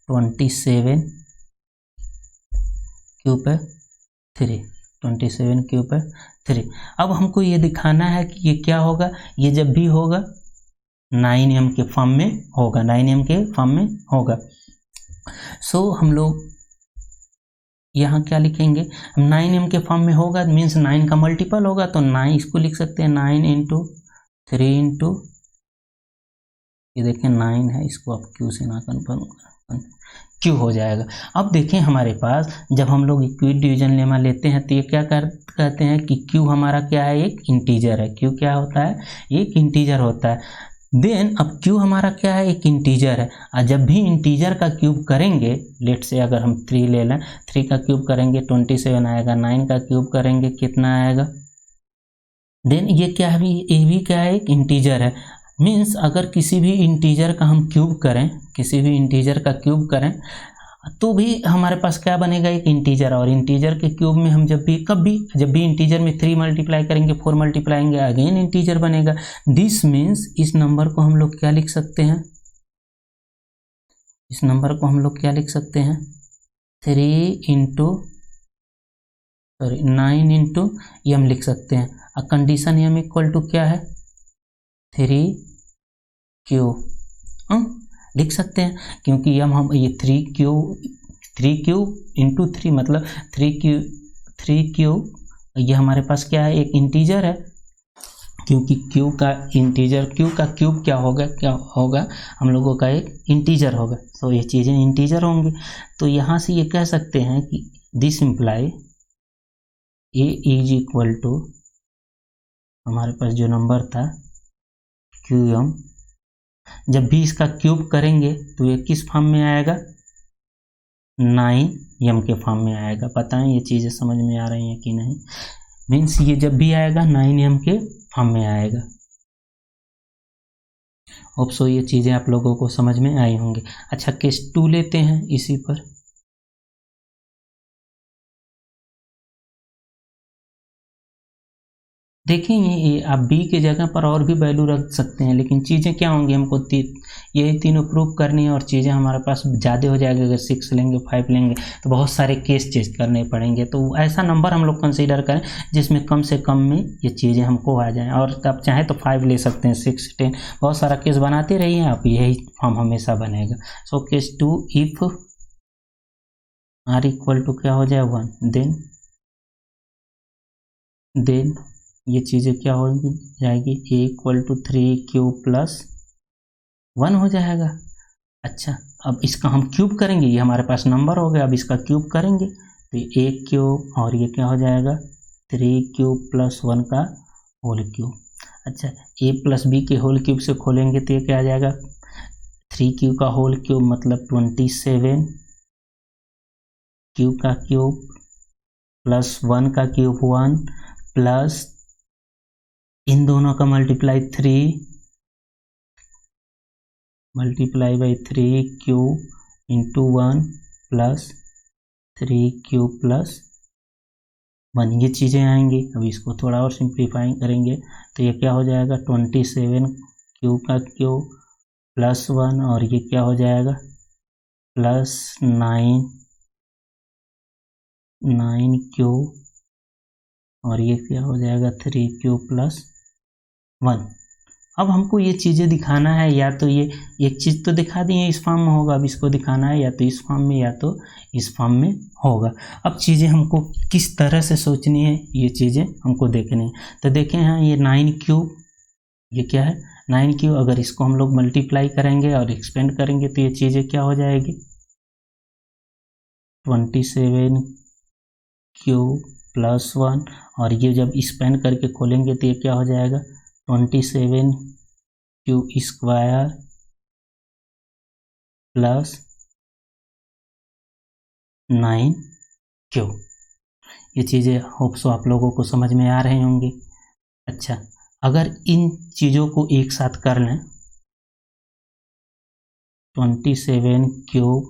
27 क्यूब पे 3, 27 क्यूब पे 3। अब हमको ये दिखाना है कि ये क्या होगा, ये जब भी होगा 9m के फॉर्म में होगा, 9m के फॉर्म में होगा। सो हम लोग यहाँ क्या लिखेंगे हम 9m के फॉर्म में होगा मीन्स 9 का मल्टीपल होगा तो 9 इसको लिख सकते हैं 9 इंटू 3 इंटू ये देखें 9 है, इसको आप क्यू से ना कन्फर्म क्यू हो जाएगा। अब देखें हमारे पास जब हम लोग इक्विट डिवीजन लेमा लेते हैं तो ये क्या कहते हैं कि क्यू हमारा क्या है, एक इंटीजर है। क्यू क्या होता है, एक इंटीजर होता है। देन अब क्यू हमारा क्या है, एक इंटीजर है। और जब भी इंटीजर का क्यूब करेंगे, लेट से अगर हम 3 ले लें, 3 का क्यूब करेंगे 27 आएगा, 9 का क्यूब करेंगे कितना आएगा। देन ये क्या है, ये भी क्या है, एक इंटीजर है। मीन्स अगर किसी भी इंटीजर का हम क्यूब करें, किसी भी इंटीजर का क्यूब करें तो भी हमारे पास क्या बनेगा, एक इंटीजर। और इंटीजर के क्यूब में हम जब भी इंटीजर में 3 मल्टीप्लाई करेंगे, 4 मल्टीप्लाएंगे, अगेन इंटीजर बनेगा। दिस मीन्स इस नंबर को हम लोग क्या लिख सकते हैं, इस नंबर को हम लोग क्या लिख सकते हैं 9 इंटू ये हम लिख सकते हैं। और कंडीशन एम इक्वल टू क्या है 3Q लिख सकते हैं, क्योंकि हम ये 3Q इंटू 3 मतलब 3Q ये हमारे पास क्या है, एक इंटीजर है। क्योंकि Q का क्यूब क्या होगा हम लोगों का एक इंटीजर होगा। तो ये चीज़ें इंटीजर होंगी। तो यहाँ से ये कह सकते हैं कि this imply A is equal to हमारे पास जो नंबर था QM, जब भी इसका क्यूब करेंगे तो ये किस फॉर्म में आएगा, 9m के फॉर्म में आएगा। बताएं ये चीज़ें समझ में आ रही हैं कि नहीं। मीन्स ये जब भी आएगा 9m के फॉर्म में आएगा। होप सो ये चीज़ें आप लोगों को समझ में आई होंगी। अच्छा केस 2 लेते हैं इसी पर। देखेंगे ये आप b के जगह पर और भी वैल्यू रख सकते हैं, लेकिन चीज़ें क्या होंगी, हमको यही तीनों प्रूव करनी है और चीज़ें हमारे पास ज़्यादा हो जाएगी। अगर 6 लेंगे 5 लेंगे तो बहुत सारे केस चेक करने पड़ेंगे। तो ऐसा नंबर हम लोग कंसीडर करें जिसमें कम से कम में ये चीज़ें हमको आ जाएं। और आप चाहे तो 5 ले सकते हैं, 6, 10, बहुत सारा केस बनाते रहिए आप, यही फॉर्म हमेशा बनेगा। So case 2 if r equal to क्या हो जाए 1, देन ये चीज़ें क्या हो जाएगी, a equal to 3Q plus 1 हो जाएगा। अच्छा अब इसका हम क्यूब करेंगे, ये हमारे पास नंबर हो गया, अब इसका क्यूब करेंगे तो a क्यूब और ये क्या हो जाएगा 3Q प्लस 1 का होल क्यूब। अच्छा a प्लस b के होल क्यूब से खोलेंगे तो ये क्या आ जाएगा 3Q का होल क्यूब मतलब 27 Q का क्यूब प्लस 1 का क्यूब 1 प्लस इन दोनों का multiply 3 by 3Q into 1 plus 3Q plus 1, ये चीज़ें आएंगी। अब इसको थोड़ा और सिंप्लीफाई करेंगे तो ये क्या हो जाएगा 27Q का क्यूब प्लस 1 और ये क्या हो जाएगा प्लस 9Q और ये क्या हो जाएगा 3Q प्लस 1। अब हमको ये चीज़ें दिखाना है, या तो ये एक चीज़ तो दिखा दी है इस फॉर्म में होगा, अब इसको दिखाना है या तो इस फॉर्म में या तो इस फॉर्म में होगा। अब चीज़ें हमको किस तरह से सोचनी है ये चीज़ें हमको देखनी है। तो देखें यहाँ ये 9Q ये क्या है 9Q, अगर इसको हम लोग मल्टीप्लाई करेंगे और एक्सपेंड करेंगे तो ये चीज़ें क्या हो जाएगी 27Q प्लस 1 और ये जब एक्सपेंड करके खोलेंगे तो ये क्या हो जाएगा 27Q स्क्वायर प्लस 9Q। ये चीज़ें होप सो आप लोगों को समझ में आ रहे होंगे। अच्छा अगर इन चीज़ों को एक साथ कर लें 27Q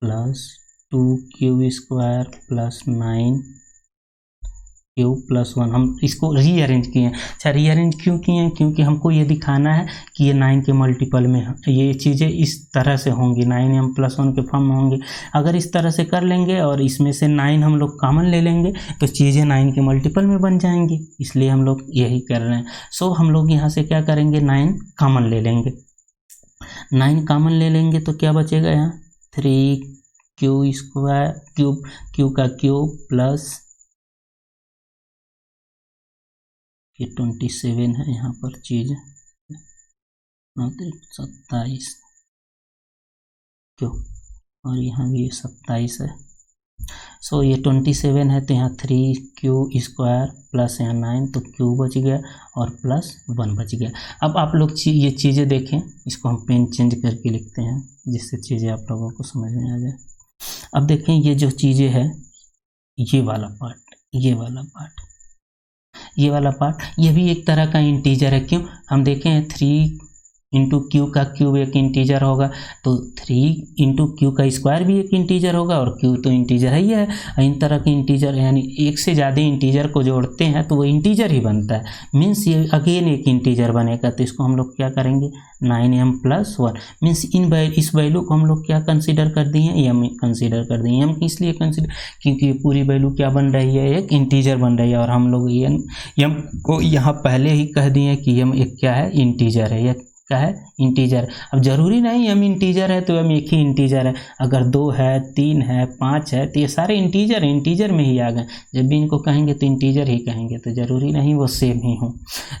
plus 2Q square plus 9Q plus 1, हम इसको रीअरेंज किए हैं। अच्छा रीअरेंज क्यों किए हैं, क्योंकि हमको ये दिखाना है कि ये 9 के मल्टीपल में ये चीज़ें इस तरह से होंगी, 9m प्लस 1 के फॉर्म में होंगी। अगर इस तरह से कर लेंगे और इसमें से 9 हम लोग कॉमन ले लेंगे तो चीज़ें 9 के मल्टीपल में बन जाएंगी, इसलिए हम लोग यही कर रहे हैं। सो हम लोग यहाँ से क्या करेंगे 9 कॉमन ले लेंगे। 9 कॉमन ले लेंगे तो क्या बचेगा यहाँ क्यू स्क्वायर क्यूब, क्यू का क्यूब प्लस ये 27 है यहाँ पर चीज 27 क्यू, और यहाँ भी 27 है। सो ये 27 है तो यहाँ 3q स्क्वायर प्लस यहाँ 9, तो q बच गया और प्लस 1 बच गया। अब आप लोग ये चीज़ें देखें, इसको हम पेन चेंज करके लिखते हैं जिससे चीज़ें आप लोगों को समझ में आ जाए। अब देखें ये जो चीज़ें है, ये वाला पार्ट, ये वाला पार्ट ये भी एक तरह का इंटीजर है। क्यों? हम देखें 3 इंटू क्यू का क्यूब एक इंटीजर होगा, तो 3 इंटू क्यू का स्क्वायर भी एक इंटीजर होगा, और क्यू तो इंटीजर ही है। इन तरह के इंटीजर यानी एक से ज़्यादा इंटीजर को जोड़ते हैं तो वो इंटीजर ही बनता है, मीन्स ये अगेन एक इंटीजर बनेगा। तो इसको हम लोग क्या करेंगे 9m + 1 मीन्स इस वैल्यू को हम लोग क्या कंसिडर कर दिए, एम कंसिडर कर दिए। एम इसलिए कंसिडर क्योंकि ये पूरी वैल्यू क्या बन रही है, एक इंटीजर बन रही है, और हम लोग एम को यहाँ पहले ही कह दिए कि एम एक क्या है, इंटीजर है। यह क्या है, इंटीजर। अब जरूरी नहीं एम इंटीजर है तो एम एक ही इंटीजर है, अगर 2 है 3 है 5 है तो ये सारे इंटीजर में ही आ गए। जब भी इनको कहेंगे तो इंटीजर ही कहेंगे, तो जरूरी नहीं वो सेम ही हो।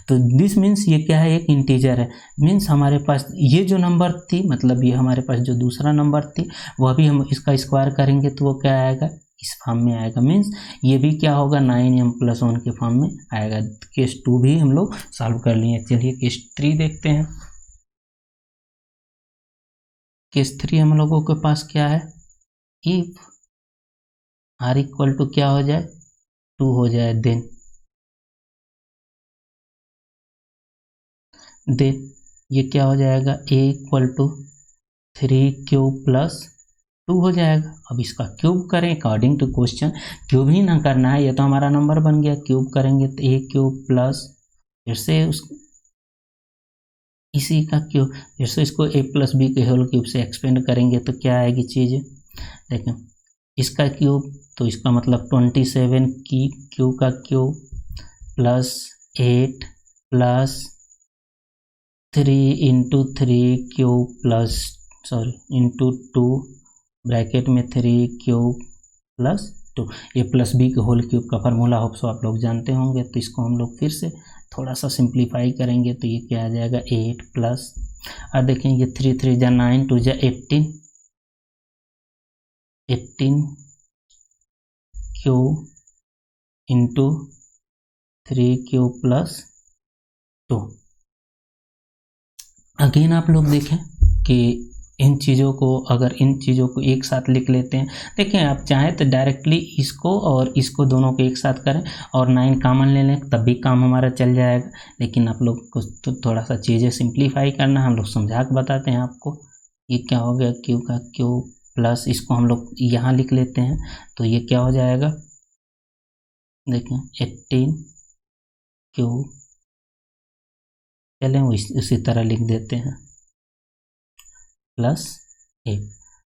तो दिस मीन्स ये क्या है, एक इंटीजर है। मीन्स हमारे पास ये जो नंबर थी, मतलब ये हमारे पास जो दूसरा नंबर थी, वह भी हम इसका स्क्वायर करेंगे तो वो क्या आएगा, इस फॉर्म में आएगा। मीन्स ये भी क्या होगा 9m + 1 के फॉर्म में आएगा। केस 2 भी हम लोग सॉल्व कर लिए। चलिए केस 3 देखते हैं। केस 3 हम लोगों के पास क्या है, इफ r = क्या हो जाए, 2 हो जाए, देन ये क्या हो जाएगा, a = 3q + 2 हो जाएगा। अब इसका क्यूब करें अकॉर्डिंग टू क्वेश्चन, क्यूब ही ना करना है, ये तो हमारा नंबर बन गया। क्यूब करेंगे तो a³ प्लस फिर से इसी का क्यूब, फिर से इसको a + b के होल क्यूब से एक्सपेंड करेंगे तो क्या आएगी चीज़, देखें इसका क्यूब, तो इसका मतलब 27 की क्यू का cube plus 8 plus 3 into 3 cube plus into 2 bracket में 3 क्यूब प्लस 2, a + b के होल क्यूब का फार्मूला होप सो आप लोग जानते होंगे। तो इसको हम लोग फिर से थोड़ा सा सिंप्लीफाई करेंगे तो ये क्या आ जाएगा 8 प्लस, और देखें ये 3 3 जा 9 2 जा 18 Q into 3 Q plus 2। Again आप लोग देखें कि इन चीज़ों को एक साथ लिख लेते हैं। देखें आप चाहें तो डायरेक्टली इसको और इसको दोनों को एक साथ करें और 9 कॉमन ले लें, तब भी काम हमारा चल जाएगा। लेकिन आप लोग को तो थोड़ा सा चीज़ें सिंप्लीफाई करना, हम लोग समझा के बताते हैं आपको। ये क्या हो गया, क्यू का क्यू प्लस, इसको हम लोग यहाँ लिख लेते हैं तो ये क्या हो जाएगा, देखें 18 क्यू, चलें उसी तरह लिख देते हैं प्लस 8।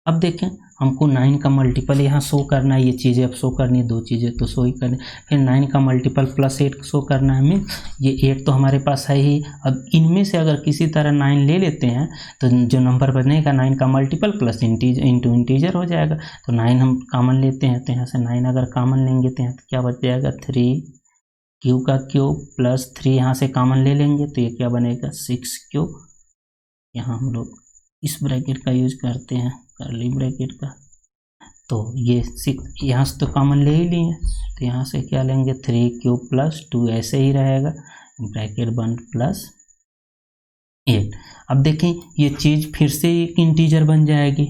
अब देखें हमको 9 का मल्टीपल यहाँ शो करना है, ये चीज़ें अब शो करनी है, 2 चीज़ें तो शो ही करनी, फिर 9 का मल्टीपल प्लस 8 शो करना है। मीन ये 8 तो हमारे पास है ही। अब इनमें से अगर किसी तरह 9 ले लेते हैं तो जो नंबर बनेगा 9 का मल्टीपल प्लस इंटू इंटीजर हो जाएगा। तो 9 हम कॉमन लेते हैं, तो यहाँ से 9 अगर कॉमन लेंगे तो यहाँ क्या बच जाएगा 3 क्यू का क्यूब प्लस 3 यहाँ से कॉमन ले लेंगे तो ये क्या बनेगा 6 क्यूब। यहाँ हम लोग इस ब्रैकेट का यूज करते हैं, कर्ली ब्रैकेट का, तो ये 6 यहाँ से तो कॉमन ले ही लिए, तो यहाँ से क्या लेंगे 3 क्यूब प्लस 2 ऐसे ही रहेगा, ब्रैकेट बंद प्लस 8। अब देखें ये चीज़ फिर से एक इंटीजर बन जाएगी,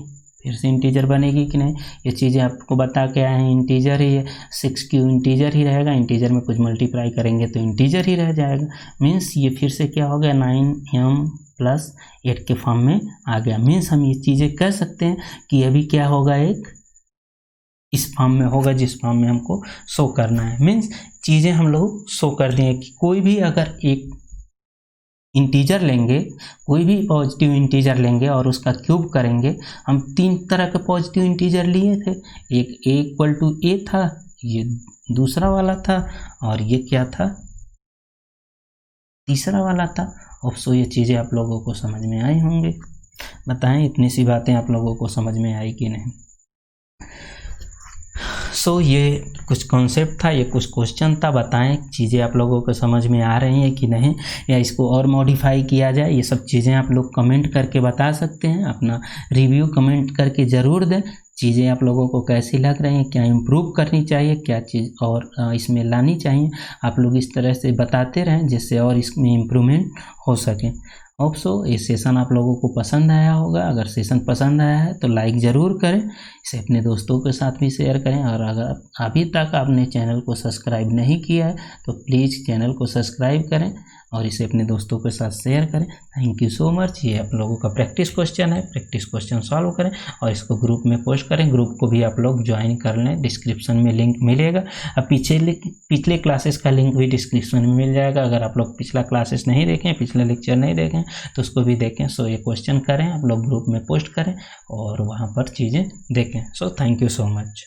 फिर से इंटीजर बनेगी कि नहीं, ये चीज़ें आपको बता के आए हैं इंटीजर ही है। 6 क्यू इंटीजर ही रहेगा, इंटीजर में कुछ मल्टीप्लाई करेंगे तो इंटीजर ही रह जाएगा। मीन्स ये फिर से क्या हो गया 9m + 8 के फॉर्म में आ गया। मीन्स हम ये चीज़ें कह सकते हैं कि ये भी क्या होगा, एक इस फॉर्म में होगा जिस फॉर्म में हमको शो करना है। मीन्स चीज़ें हम लोग शो कर दें कि कोई भी अगर एक इंटीजर लेंगे, कोई भी पॉजिटिव इंटीजर लेंगे और उसका क्यूब करेंगे। हम 3 तरह के पॉजिटिव इंटीजर लिए थे, एक a = a था, ये दूसरा वाला था, और ये क्या था, तीसरा वाला था। और सो ये चीज़ें आप लोगों को समझ में आई होंगे। बताएं इतनी सी बातें आप लोगों को समझ में आई कि नहीं। सो ये कुछ कॉन्सेप्ट था, ये कुछ क्वेश्चन था। बताएं चीज़ें आप लोगों को समझ में आ रही हैं कि नहीं, या इसको और मॉडिफाई किया जाए। ये सब चीज़ें आप लोग कमेंट करके बता सकते हैं, अपना रिव्यू कमेंट करके ज़रूर दें। चीज़ें आप लोगों को कैसी लग रही हैं, क्या इम्प्रूव करनी चाहिए, क्या चीज़ और इसमें लानी चाहिए, आप लोग इस तरह से बताते रहें जिससे और इसमें इम्प्रूवमेंट हो सके। होप सो ये सेशन आप लोगों को पसंद आया होगा। अगर सेशन पसंद आया है तो लाइक ज़रूर करें, इसे अपने दोस्तों के साथ भी शेयर करें। और अगर अभी तक आपने चैनल को सब्सक्राइब नहीं किया है तो प्लीज़ चैनल को सब्सक्राइब करें और इसे अपने दोस्तों के साथ शेयर करें। Thank you so much. ये आप लोगों का प्रैक्टिस क्वेश्चन है, प्रैक्टिस क्वेश्चन सॉल्व करें और इसको ग्रुप में पोस्ट करें। ग्रुप को भी आप लोग ज्वाइन कर लें, डिस्क्रिप्शन में लिंक मिलेगा। अब पिछले क्लासेस का लिंक भी डिस्क्रिप्शन में मिल जाएगा। अगर आप लोग पिछला क्लासेस नहीं देखें, पिछले लेक्चर नहीं देखें तो उसको भी देखें। सो ये क्वेश्चन करें, आप लोग ग्रुप में पोस्ट करें और वहाँ पर चीज़ें देखें। So thank you so much.